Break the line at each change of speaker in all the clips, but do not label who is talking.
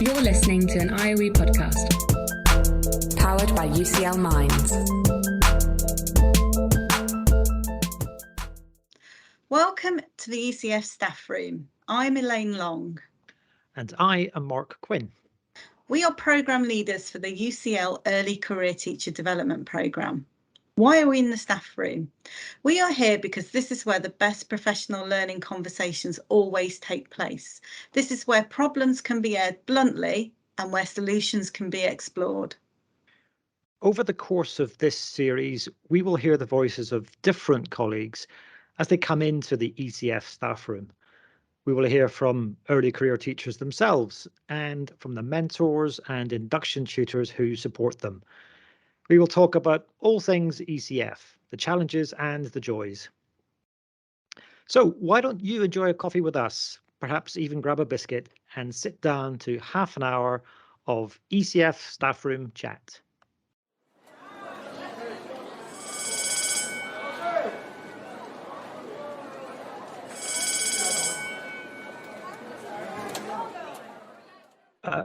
You're listening to an IOE podcast.
Powered by UCL Minds.
Welcome to the ECF Staff Room. I'm Elaine Long.
And I am Mark Quinn.
We are programme leaders for the UCL Early Career Teacher Development Programme. Why are we in the staff room? We are here because this is where the best professional learning conversations always take place. This is where problems can be aired bluntly and where solutions can be explored.
Over the course of this series, we will hear the voices of different colleagues as they come into the ECF staff room. We will hear from early career teachers themselves and from the mentors and induction tutors who support them. We will talk about all things ECF, the challenges and the joys. So why don't you enjoy a coffee with us, perhaps even grab a biscuit and sit down to half an hour of ECF staff room chat.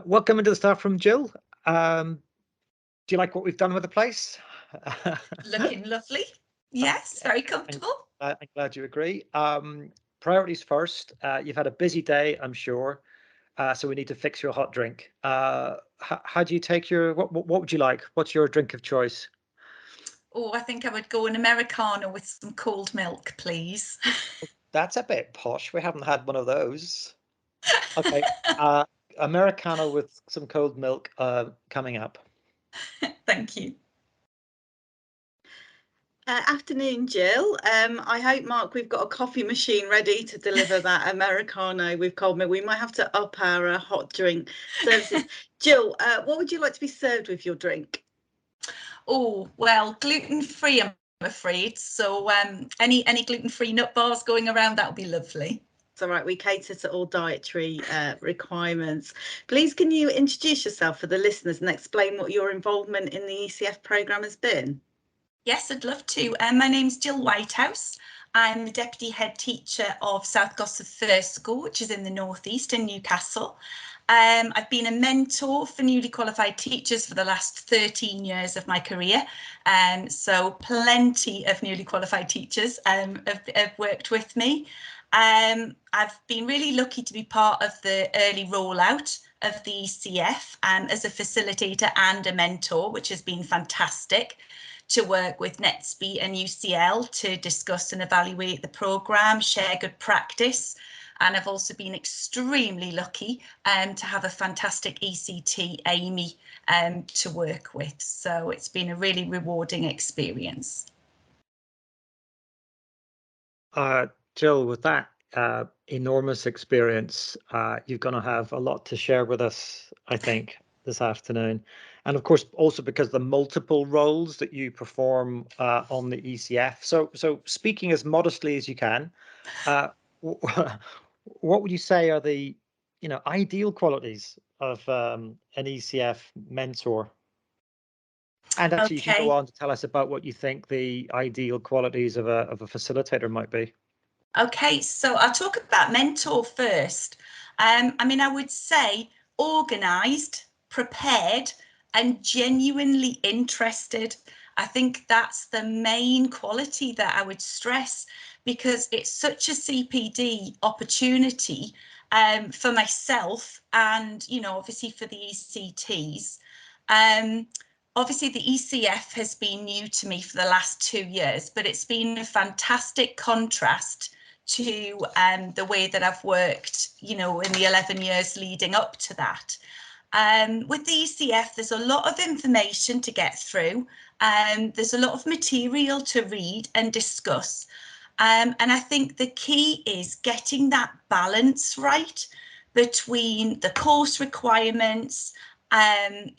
Welcome into the staff room, Jill. Do you like what we've done with the place?
Looking lovely. Yes, very comfortable.
I'm glad you agree. Priorities first. You've had a busy day, I'm sure. So we need to fix your hot drink. How do you take your, what would you like? What's your drink of choice?
Oh, I think I would go an Americano with some cold milk, please.
That's a bit posh. We haven't had one of those. Okay. Americano with some cold milk coming up.
Thank you.
Afternoon, Jill. I hope, Mark, we've got a coffee machine ready to deliver that Americano with cold milk. We might have to up our hot drink services. Jill, what would you like to be served with your drink?
Oh, well, gluten-free, I'm afraid. So any gluten-free nut bars going around, that would be lovely.
It's all right, we cater to all dietary requirements. Please, can you introduce yourself for the listeners and explain what your involvement in the ECF programme has been?
Yes, I'd love to. My name's Jill Whitehouse. I'm the Deputy Headteacher of South Gosforth First School, which is in the northeast in Newcastle. I've been a mentor for newly qualified teachers for the last 13 years of my career. So plenty of newly qualified teachers have worked with me. I've been really lucky to be part of the early rollout of the ECF as a facilitator and a mentor, which has been fantastic, to work with NetSpe and UCL to discuss and evaluate the programme, share good practice. And I've also been extremely lucky to have a fantastic ECT, Amy, to work with. So it's been a really rewarding experience.
Jill, with that enormous experience, you're going to have a lot to share with us, I think, this afternoon. And of course, also because the multiple roles that you perform on the ECF. So speaking as modestly as you can, what would you say are the ideal qualities of an ECF mentor? And actually,
Okay.
you can go on to tell us about what you think the ideal qualities of a facilitator might be.
Okay, so I'll talk about mentor first. I would say organised, prepared, and genuinely interested. I think that's the main quality that I would stress, because it's such a CPD opportunity for myself and, obviously for the ECTs. Obviously, the ECF has been new to me for the last 2 years, but it's been a fantastic contrast to the way that I've worked, in the 11 years leading up to that. With the ECF, there's a lot of information to get through. There's a lot of material to read and discuss. And I think the key is getting that balance right between the course requirements, and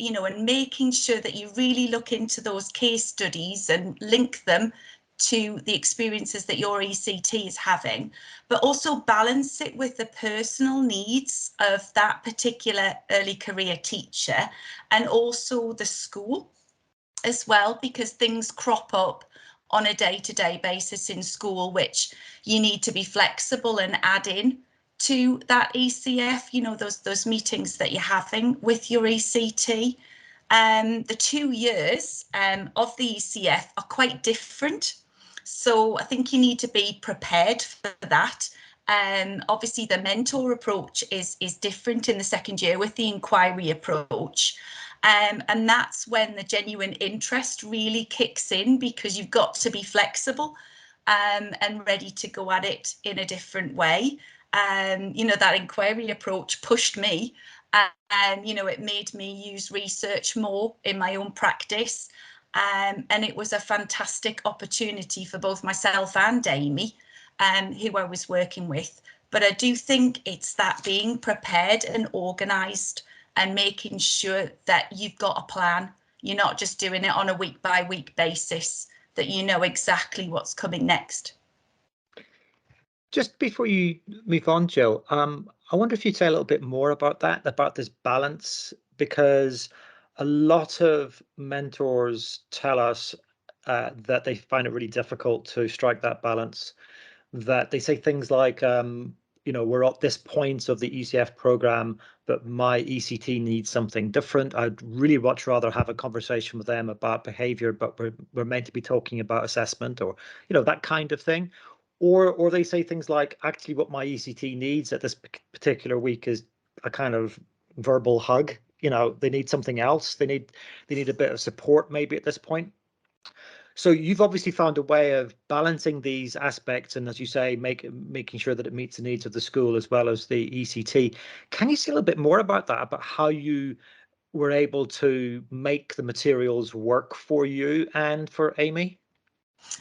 making sure that you really look into those case studies and link them to the experiences that your ECT is having, but also balance it with the personal needs of that particular early career teacher and also the school as well, because things crop up on a day-to-day basis in school, which you need to be flexible and add in to that ECF, you know, those meetings that you're having with your ECT. The 2 years of the ECF are quite different. So I think you need to be prepared for that. Obviously, the mentor approach is different in the second year with the inquiry approach. And that's when the genuine interest really kicks in, because you've got to be flexible and ready to go at it in a different way. You know, that inquiry approach pushed me, and you know, it made me use research more in my own practice. And it was a fantastic opportunity for both myself and Amy, who I was working with. But I do think it's that being prepared and organised and making sure that you've got a plan. You're not just doing it on a week by week basis, that you know exactly what's coming next.
Just before you move on, Jill, I wonder if you'd say a little bit more about that, about this balance, because a lot of mentors tell us that they find it really difficult to strike that balance, that they say things like, you know, we're at this point of the ECF program, but my ECT needs something different. I'd really much rather have a conversation with them about behavior, but we're meant to be talking about assessment, or, you know, that kind of thing. Or they say things like, actually, what my ECT needs at this particular week is a kind of verbal hug. You know, they need something else. They need a bit of support maybe at this point. So you've obviously found a way of balancing these aspects, and as you say, making sure that it meets the needs of the school as well as the ECT. Can you say a little bit more about that, about how you were able to make the materials work for you and for Amy?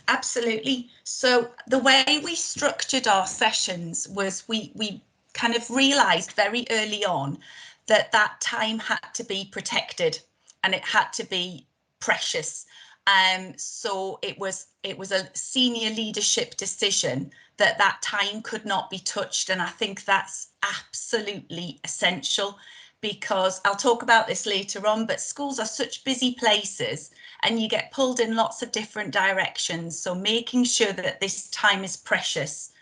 Absolutely. So the way we structured our sessions was we kind of realised very early on that that time had to be protected and it had to be precious. So it was a senior leadership decision that that time could not be touched. And I think that's absolutely essential, because I'll talk about this later on, but schools are such busy places and you get pulled in lots of different directions. So making sure that this time is precious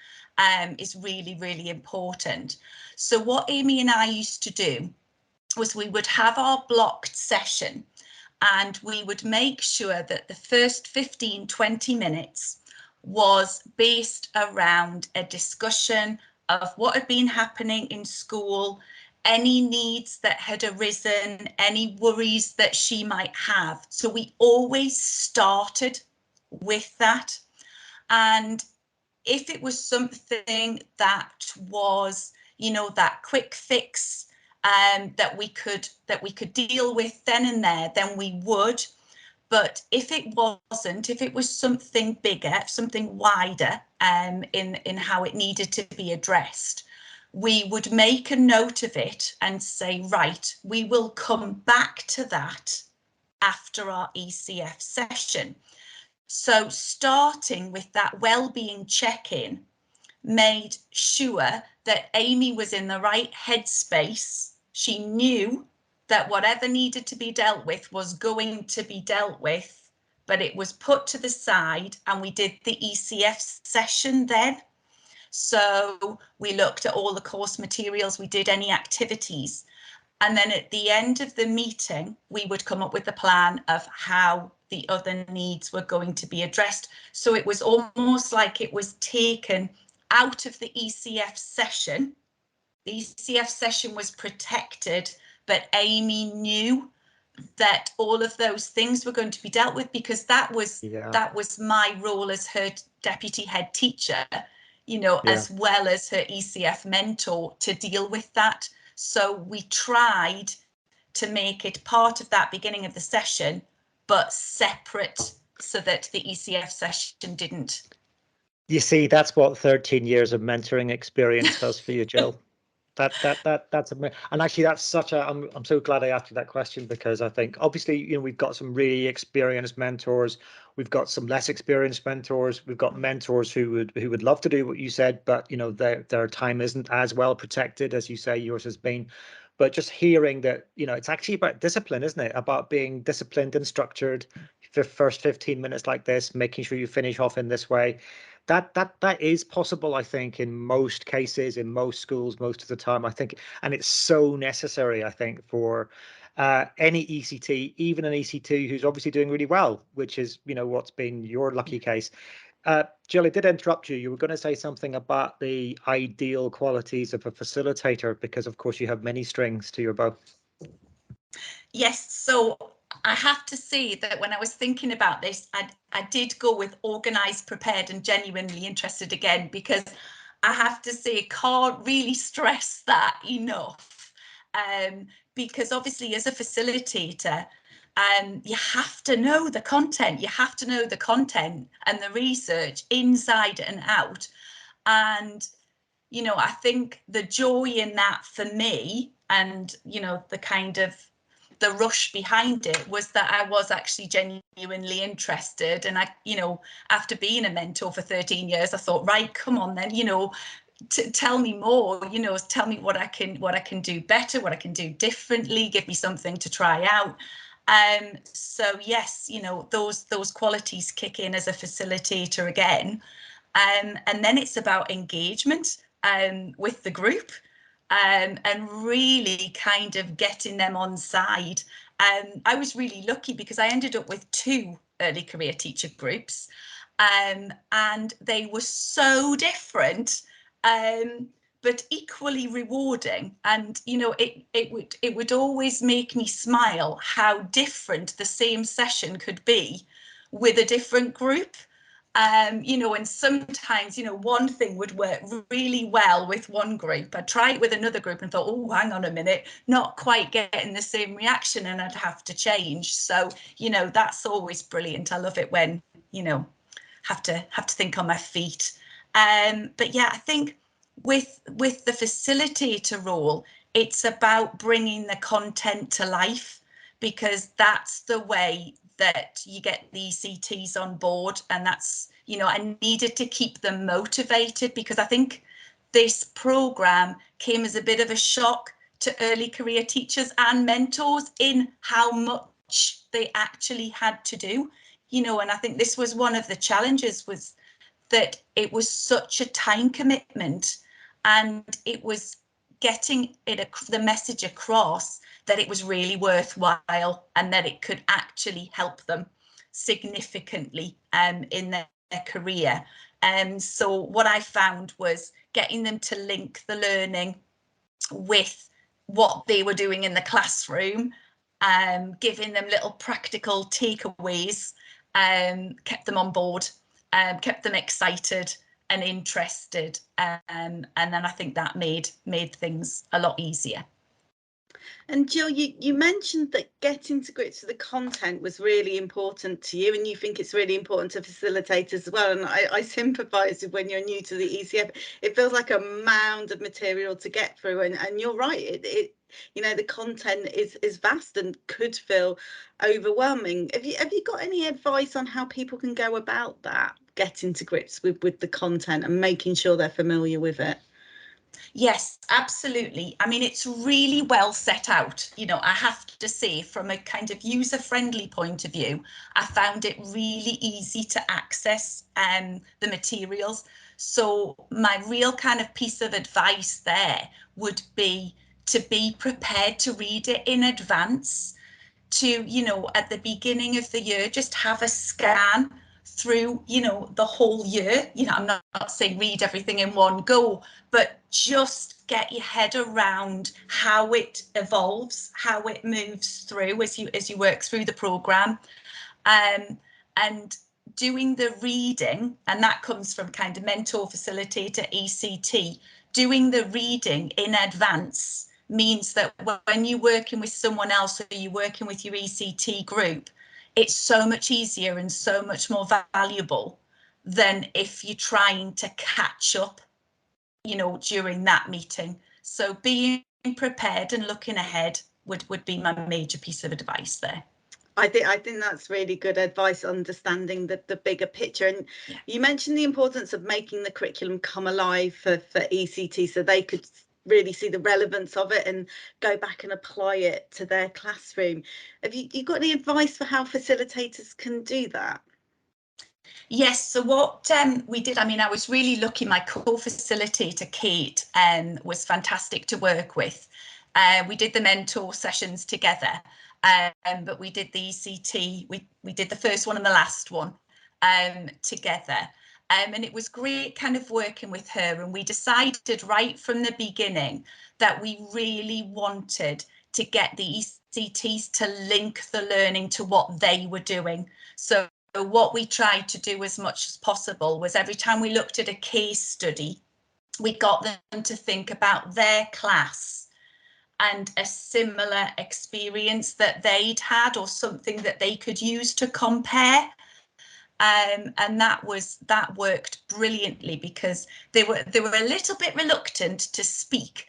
is really, really important. So what Amy and I used to do was we would have our blocked session, and we would make sure that the first 15-20 minutes was based around a discussion of what had been happening in school, any needs that had arisen, any worries that she might have. So we always started with that. And if it was something that was, you know, that quick fix that we could deal with then and there, then we would. But if it wasn't, if it was something bigger, something wider in how it needed to be addressed, we would make a note of it and say, right, we will come back to that after our ECF session. So starting with that well-being check-in made sure that Amy was in the right headspace. She knew that whatever needed to be dealt with was going to be dealt with, but it was put to the side, and we did the ECF session then. So we looked at all the course materials, we did any activities, and then at the end of the meeting, we would come up with a plan of how the other needs were going to be addressed. So it was almost like it was taken out of the ECF session. The ECF session was protected, but Amy knew that all of those things were going to be dealt with, because that was my role as her deputy head teacher, you know, as well as her ECF mentor, to deal with that. So we tried to make it part of that beginning of the session, but separate, so that the ECF session didn't.
You see, that's what 13 years of mentoring experience does for you, Jill. That's and actually that's such a I'm so glad I asked you that question, because I think obviously, you know, we've got some really experienced mentors, we've got some less experienced mentors, we've got mentors who would love to do what you said, but you know, their time isn't as well protected as you say yours has been. But just hearing that, you know, it's actually about discipline, isn't it? About being disciplined and structured. The first 15 minutes like this, making sure you finish off in this way. That is possible, I think, in most cases, in most schools, most of the time, I think, and it's so necessary, I think, for any ECT, even an ECT who's obviously doing really well, which is, you know, what's been your lucky case. Jill, I did interrupt you. You were going to say something about the ideal qualities of a facilitator, because of course you have many strings to your bow.
Yes, so I have to say that when I was thinking about this, I did go with organised, prepared and genuinely interested again, because I have to say, can't really stress that enough. Because obviously as a facilitator, you have to know the content, and the research inside and out. And, you know, I think the joy in that for me, and, you know, the kind of the rush behind it, was that I was actually genuinely interested. And I, you know, after being a mentor for 13 years, I thought, right, come on then, you know, tell me more, you know, tell me what I can do better, what I can do differently, give me something to try out. So yes, you know, those qualities kick in as a facilitator again. And then it's about engagement with the group. And really kind of getting them on side. I was really lucky because I ended up with 2 early career teacher groups, and they were so different, but equally rewarding. And you know, it would always make me smile how different the same session could be with a different group. You know, and sometimes, you know, one thing would work really well with one group. I'd try it with another group and thought, oh, hang on a minute, not quite getting the same reaction, and I'd have to change. So, you know, that's always brilliant. I love it when, you know, have to think on my feet. But yeah, I think with the facilitator role, it's about bringing the content to life, because that's the way that you get the ECTs on board. And that's, you know, I needed to keep them motivated, because I think this programme came as a bit of a shock to early career teachers and mentors in how much they actually had to do, you know. And I think this was one of the challenges, was that it was such a time commitment, and it was getting the message across that it was really worthwhile, and that it could actually help them significantly in their career. So what I found was getting them to link the learning with what they were doing in the classroom, giving them little practical takeaways, kept them on board, kept them excited and interested, and then I think that made things a lot easier.
And Jill, you mentioned that getting to grips with the content was really important to you, and you think it's really important to facilitators as well. And I sympathise with when you're new to the ECF. It feels like a mound of material to get through, and you're right. It you know, the content is vast and could feel overwhelming. Have you got any advice on how people can go about that, getting to grips with the content and making sure they're familiar with it?
Yes, absolutely. I mean, it's really well set out. You know, I have to say, from a kind of user-friendly point of view, I found it really easy to access the materials. So my real kind of piece of advice there would be to be prepared to read it in advance, to, you know, at the beginning of the year, just have a scan through, you know, the whole year. You know, I'm not saying read everything in one go, but just get your head around how it evolves, how it moves through as you work through the programme, and doing the reading. And that comes from kind of mentor, facilitator, ECT. Doing the reading in advance means that when you're working with someone else, or you're working with your ECT group, it's so much easier and so much more valuable than if you're trying to catch up, you know, during that meeting. So being prepared and looking ahead would be my major piece of advice there.
I think that's really good advice, understanding the bigger picture. And yeah, you mentioned the importance of making the curriculum come alive for ECT, so they could really see the relevance of it and go back and apply it to their classroom. Have you got any advice for how facilitators can do that?
Yes, so what we did, I mean, I was really lucky. My co-facilitator, Kate, was fantastic to work with. We did the mentor sessions together, but we did the ECT, we did the first one and the last one together. And it was great kind of working with her, and we decided right from the beginning that we really wanted to get the ECTs to link the learning to what they were doing. So what we tried to do as much as possible was every time we looked at a case study, we got them to think about their class and a similar experience that they'd had, or something that they could use to compare. And that worked brilliantly, because they were a little bit reluctant to speak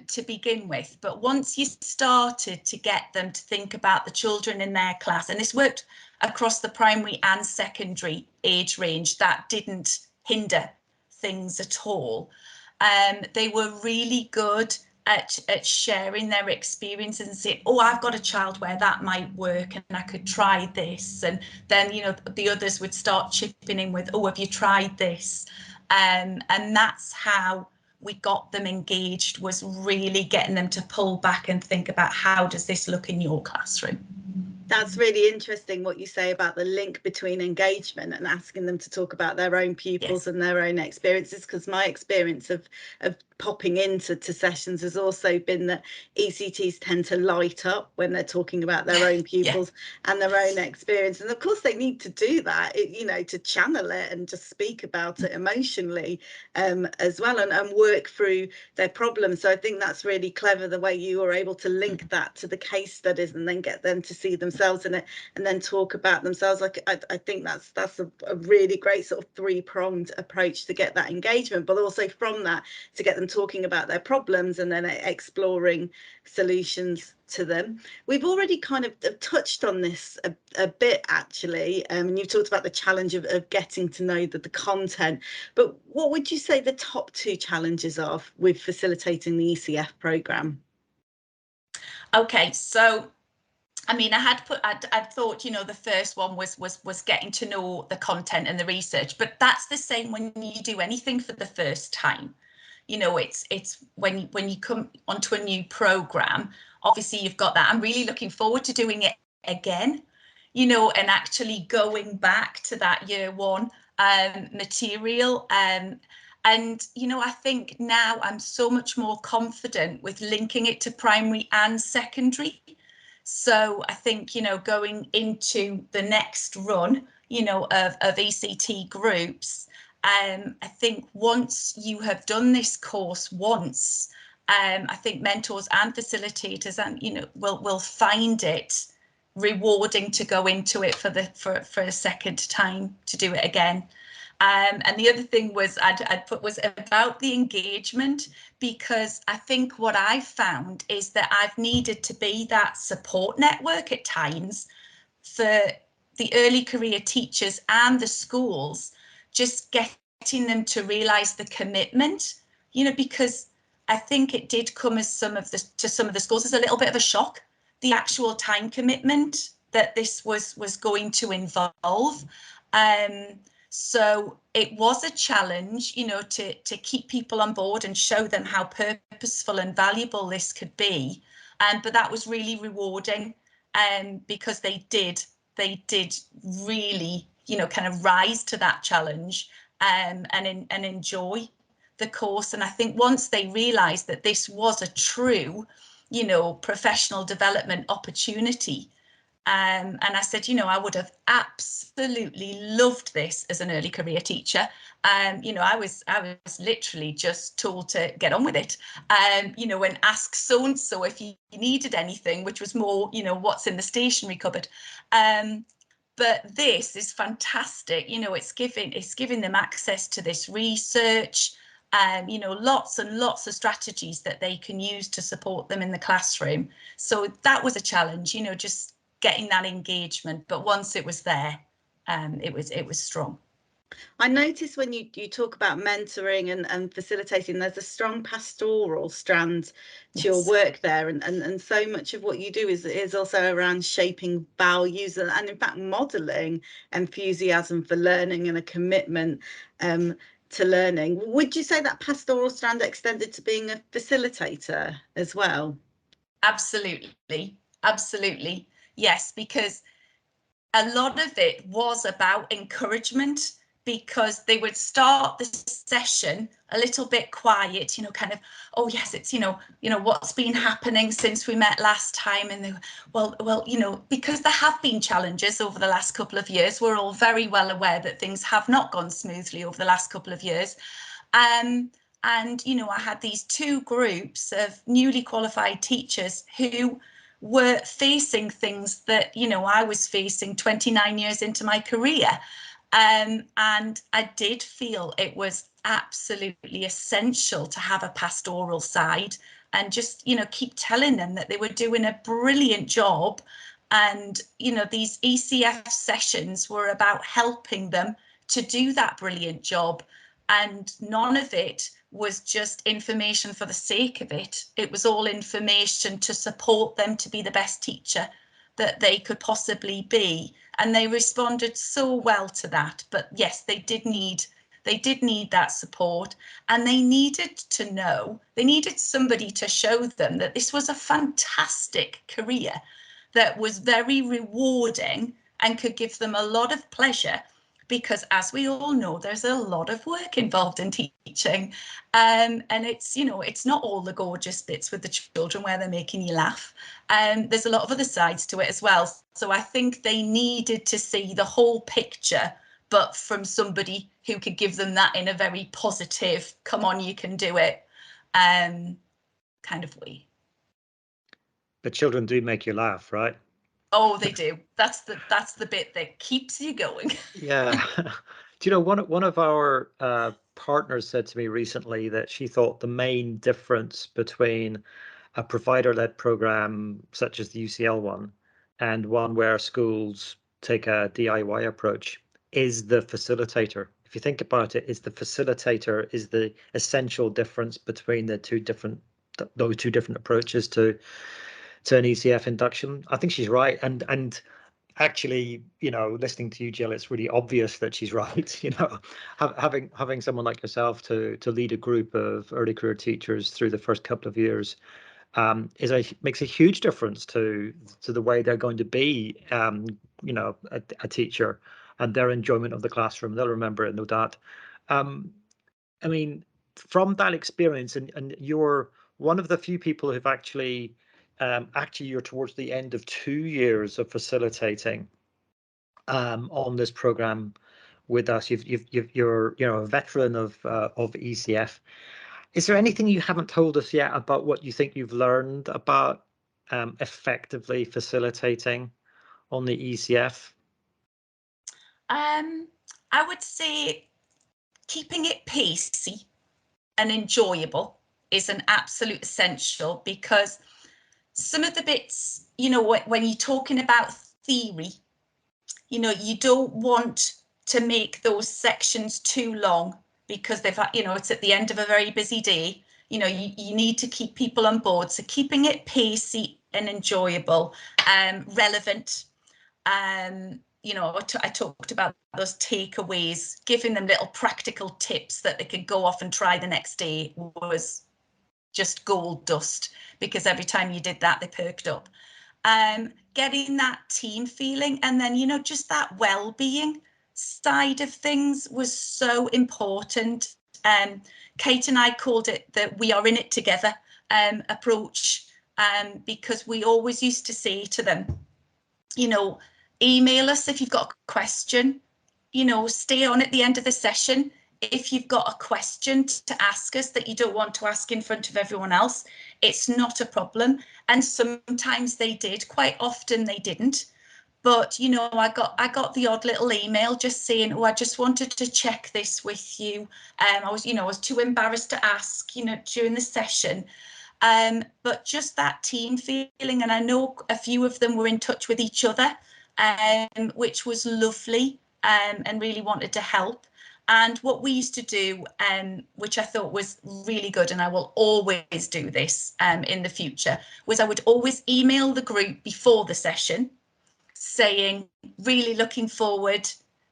to begin with, but once you started to get them to think about the children in their class, and this worked across the primary and secondary age range, that didn't hinder things at all. They were really good at sharing their experiences and saying, oh, I've got a child where that might work and I could try this. And then, you know, the others would start chipping in with, oh, have you tried this? And that's how we got them engaged, was really getting them to pull back and think about, how does this look in your classroom?
That's really interesting what you say about the link between engagement and asking them to talk about their own pupils and their own experiences, because my experience of popping into sessions has also been that ECTs tend to light up when they're talking about their own pupils and their own experience. And of course they need to do that, you know, to channel it and just speak about it emotionally as well, and work through their problems. So I think that's really clever, the way you were able to link that to the case studies and then get them to see themselves in it and then talk about themselves. Like I think that's a really great sort of three-pronged approach to get that engagement, but also from that to get them talking about their problems and then exploring solutions to them. We've already kind of touched on this a bit, actually, and you've talked about the challenge of getting to know the content, but what would you say the top two challenges are with facilitating the ECF programme?
Okay, so I mean, I'd thought, you know, the first one was getting to know the content and the research, but that's the same when you do anything for the first time. You know, it's when you come onto a new program, obviously you've got that. I'm really looking forward to doing it again, you know, and actually going back to that year one material. And, you know, I think now I'm so much more confident with linking it to primary and secondary. So I think, you know, going into the next run, you know, of ECT groups, I think once you have done this course once, I think mentors and facilitators, and you know, will find it rewarding to go into it for a second time, to do it again. And the other thing was I'd put was about the engagement, because I think what I've found is that I've needed to be that support network at times for the early career teachers and the schools, just getting them to realise the commitment, you know, because I think it did come as to some of the schools as a little bit of a shock, the actual time commitment that this was going to involve. So it was a challenge, you know, to keep people on board and show them how purposeful and valuable this could be. But that was really rewarding, because they did really, you know, kind of rise to that challenge and enjoy the course. And I think once they realised that this was a true, you know, professional development opportunity, and I said, you know, I would have absolutely loved this as an early career teacher. You know, I was literally just told to get on with it. You know, and ask so and so if you needed anything, which was more, you know, what's in the stationery cupboard. But this is fantastic. You know, it's giving them access to this research. You know, lots and lots of strategies that they can use to support them in the classroom. So that was a challenge, you know, just getting that engagement, but once it was there, it was strong.
I notice when you talk about mentoring and facilitating, there's a strong pastoral strand to your work there, and so much of what you do is also around shaping values and in fact modelling enthusiasm for learning and a commitment to learning. Would you say that pastoral strand extended to being a facilitator as well?
Absolutely, absolutely, yes, because a lot of it was about encouragement, because they would start the session a little bit quiet, kind of, oh yes, it's, what's been happening since we met last time. And they, well, because there have been challenges over the last couple of years, we're all very well aware that things have not gone smoothly over the last couple of years. And, I had these two groups of newly qualified teachers who were facing things that, I was facing 29 years into my career. And I did feel it was absolutely essential to have a pastoral side and just, keep telling them that they were doing a brilliant job. And, these ECF sessions were about helping them to do that brilliant job. And none of it was just information for the sake of it. It was all information to support them to be the best teacher that they could possibly be. And they responded so well to that. But yes, they did need that support, and they needed to know, they needed somebody to show them that this was a fantastic career that was very rewarding and could give them a lot of pleasure, because as we all know, there's a lot of work involved in teaching. And it's, it's not all the gorgeous bits with the children where they're making you laugh. There's a lot of other sides to it as well. So I think they needed to see the whole picture, but from somebody who could give them that in a very positive, come on, you can do it, kind of way.
The children do make you laugh, right?
Oh, they do. That's the bit that keeps you going.
Yeah. Do you know, one of our partners said to me recently that she thought the main difference between a provider-led program such as the UCL one and one where schools take a DIY approach is the facilitator. If you think about it, the facilitator is the essential difference between those two different approaches to an ECF induction. I think she's right, and actually, listening to you, Jill, it's really obvious that she's right. Having someone like yourself to lead a group of early career teachers through the first couple of years makes a huge difference to the way they're going to be, a teacher and their enjoyment of the classroom. They'll remember it, no doubt. I mean, from that experience, and you're one of the few people who've actually you're towards the end of 2 years of facilitating on this program with us. You're a veteran of ECF. Is there anything you haven't told us yet about what you think you've learned about effectively facilitating on the ECF?
I would say keeping it pacey and enjoyable is an absolute essential, because some of the bits, when you're talking about theory, you don't want to make those sections too long, because they've, it's at the end of a very busy day. You need to keep people on board. So keeping it pacey and enjoyable, relevant. I talked about those takeaways, giving them little practical tips that they could go off and try the next day was just gold dust, because every time you did that, they perked up. Getting that team feeling, and then, just that well-being side of things was so important. Kate and I called it the "we are in it together" approach, because we always used to say to them, email us if you've got a question, stay on at the end of the session if you've got a question to ask us that you don't want to ask in front of everyone else. It's not a problem. And sometimes they did, quite often they didn't. But, I got the odd little email just saying, oh, I just wanted to check this with you. I was too embarrassed to ask, during the session. But just that team feeling, and I know a few of them were in touch with each other, which was lovely, and really wanted to help. And what we used to do, which I thought was really good, and I will always do this in the future, was I would always email the group before the session saying, really looking forward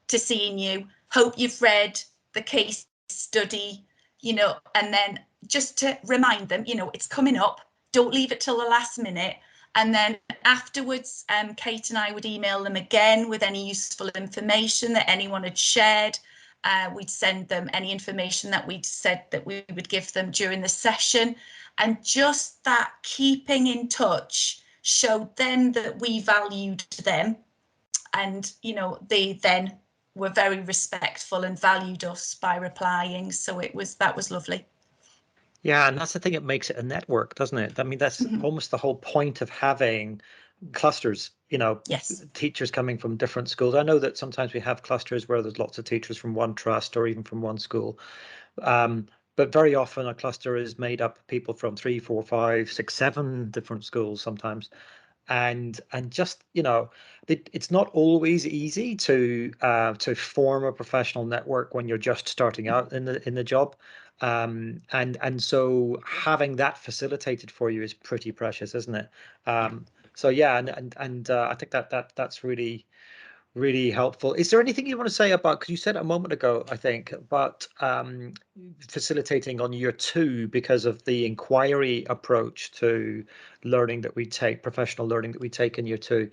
to seeing you. Hope you've read the case study, you know, and then just to remind them, you know, it's coming up. Don't leave it till the last minute. And then afterwards, Kate and I would email them again with any useful information that anyone had shared. We'd send them any information that we'd said that we would give them during the session. And just that keeping in touch showed them that we valued them. And, you know, they then were very respectful and valued us by replying. So that was lovely.
Yeah, and that's the thing, it makes it a network, doesn't it? I mean, that's almost the whole point of having clusters, you know,
yes,
teachers coming from different schools. I know that sometimes we have clusters where there's lots of teachers from one trust or even from one school. But very often a cluster is made up of people from 3, 4, 5, 6, 7 different schools sometimes. And just, you know, it's not always easy to form a professional network when you're just starting out in the job. And so having that facilitated for you is pretty precious, isn't it? So yeah, and I think that's really helpful. Is there anything you want to say about, because you said a moment ago, I think, about facilitating on year 2 because of the inquiry approach to learning that we take, professional learning that we take in year 2.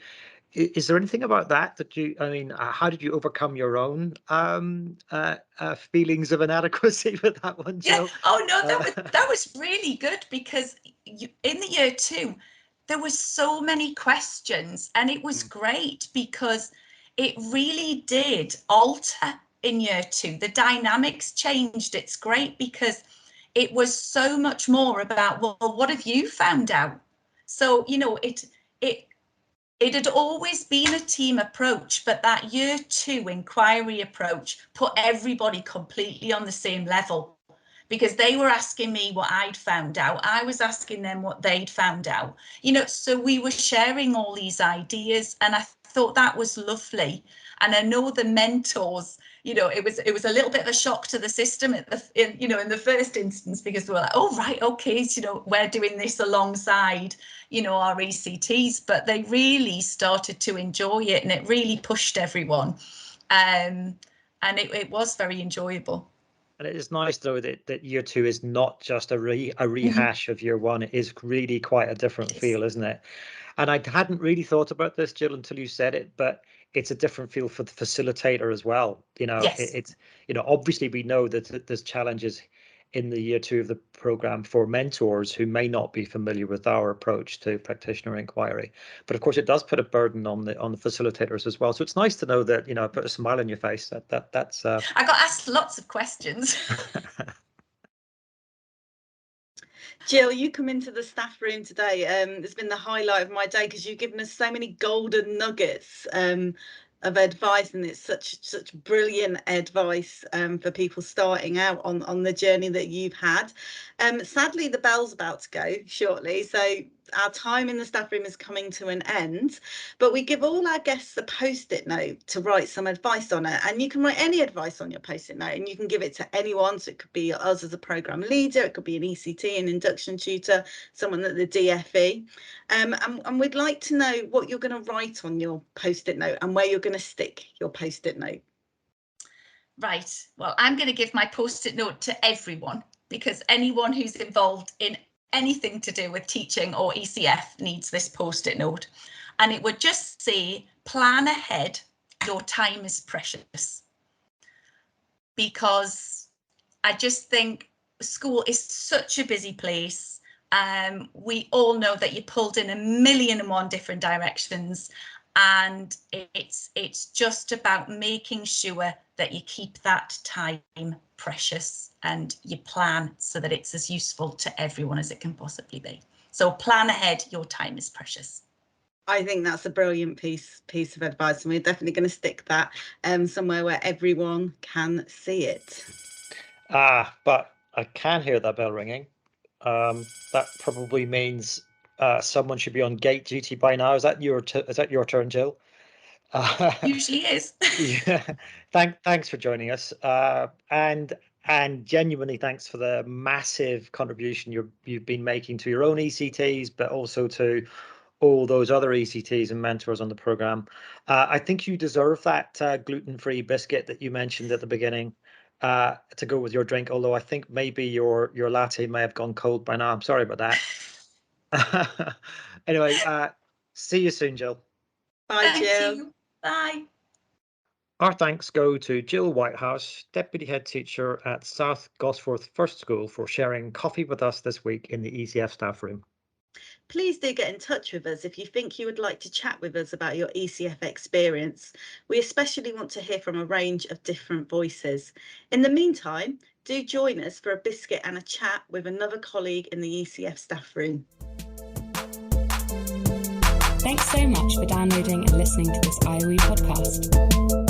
Is there anything about that I mean, how did you overcome your own feelings of inadequacy with that one, Jill?
Yeah. Oh no, that was really good, because in the year 2, there was so many questions, and it was great because it really did alter in year 2. The dynamics changed. It's great because it was so much more about, well, what have you found out? So, you know, it had always been a team approach, but that year 2 inquiry approach put everybody completely on the same level, because they were asking me what I'd found out. I was asking them what they'd found out, you know, so we were sharing all these ideas, and I thought that was lovely. And I know the mentors, you know, it was a little bit of a shock to the system in the first instance, because we were like, oh, right, okay, so, you know, we're doing this alongside, you know, our ECTs, but they really started to enjoy it, and it really pushed everyone. And it was very enjoyable.
And it is nice, though, that year 2 is not just a rehash of year 1. It is really quite a different feel, isn't it? And I hadn't really thought about this, Jill, until you said it, but it's a different feel for the facilitator as well. You know,
Yes.
it's, you know, obviously we know that there's challenges in the year 2 of the program for mentors who may not be familiar with our approach to practitioner inquiry. But of course, it does put a burden on the facilitators as well. So it's nice to know that, you know, put a smile on your face. That's
I got asked lots of questions.
Jill, you come into the staff room today. It's been the highlight of my day because you've given us so many golden nuggets of advice, and it's such brilliant advice for people starting out on the journey that you've had. Sadly, the bell's about to go shortly, so our time in the staff room is coming to an end, but we give all our guests a post-it note to write some advice on it, and you can write any advice on your post-it note and you can give it to anyone. So it could be us as a program leader, it could be an ECT, an induction tutor, someone at the DFE, and we'd like to know what you're going to write on your post-it note and where you're going to stick your post-it note.
Right, well, I'm going to give my post-it note to everyone, because anyone who's involved in anything to do with teaching or ECF needs this post-it note, and it would just say, plan ahead, your time is precious. Because I just think school is such a busy place. We all know that you're pulled in 1,000,001 different directions, and it's just about making sure that you keep that time precious and you plan so that it's as useful to everyone as it can possibly be. So plan ahead, your time is precious.
I think that's a brilliant piece of advice, and we're definitely going to stick that somewhere where everyone can see it.
But I can hear that bell ringing. That probably means someone should be on gate duty by now. Is that your turn, Jill?
Usually is.
Yeah, thanks for joining us, and genuinely thanks for the massive contribution you've been making to your own ECTs, but also to all those other ECTs and mentors on the program. I think you deserve that gluten-free biscuit that you mentioned at the beginning to go with your drink. Although I think maybe your latte may have gone cold by now. I'm sorry about that. Anyway, see you soon, Jill.
Bye,
Thank
Jill.
you. Bye.
Our thanks go to Jill Whitehouse, Deputy Headteacher at South Gosforth First School, for sharing coffee with us this week in the ECF staff room.
Please do get in touch with us if you think you would like to chat with us about your ECF experience. We especially want to hear from a range of different voices. In the meantime, do join us for a biscuit and a chat with another colleague in the ECF staff room.
Thanks so much for downloading and listening to this IOE podcast.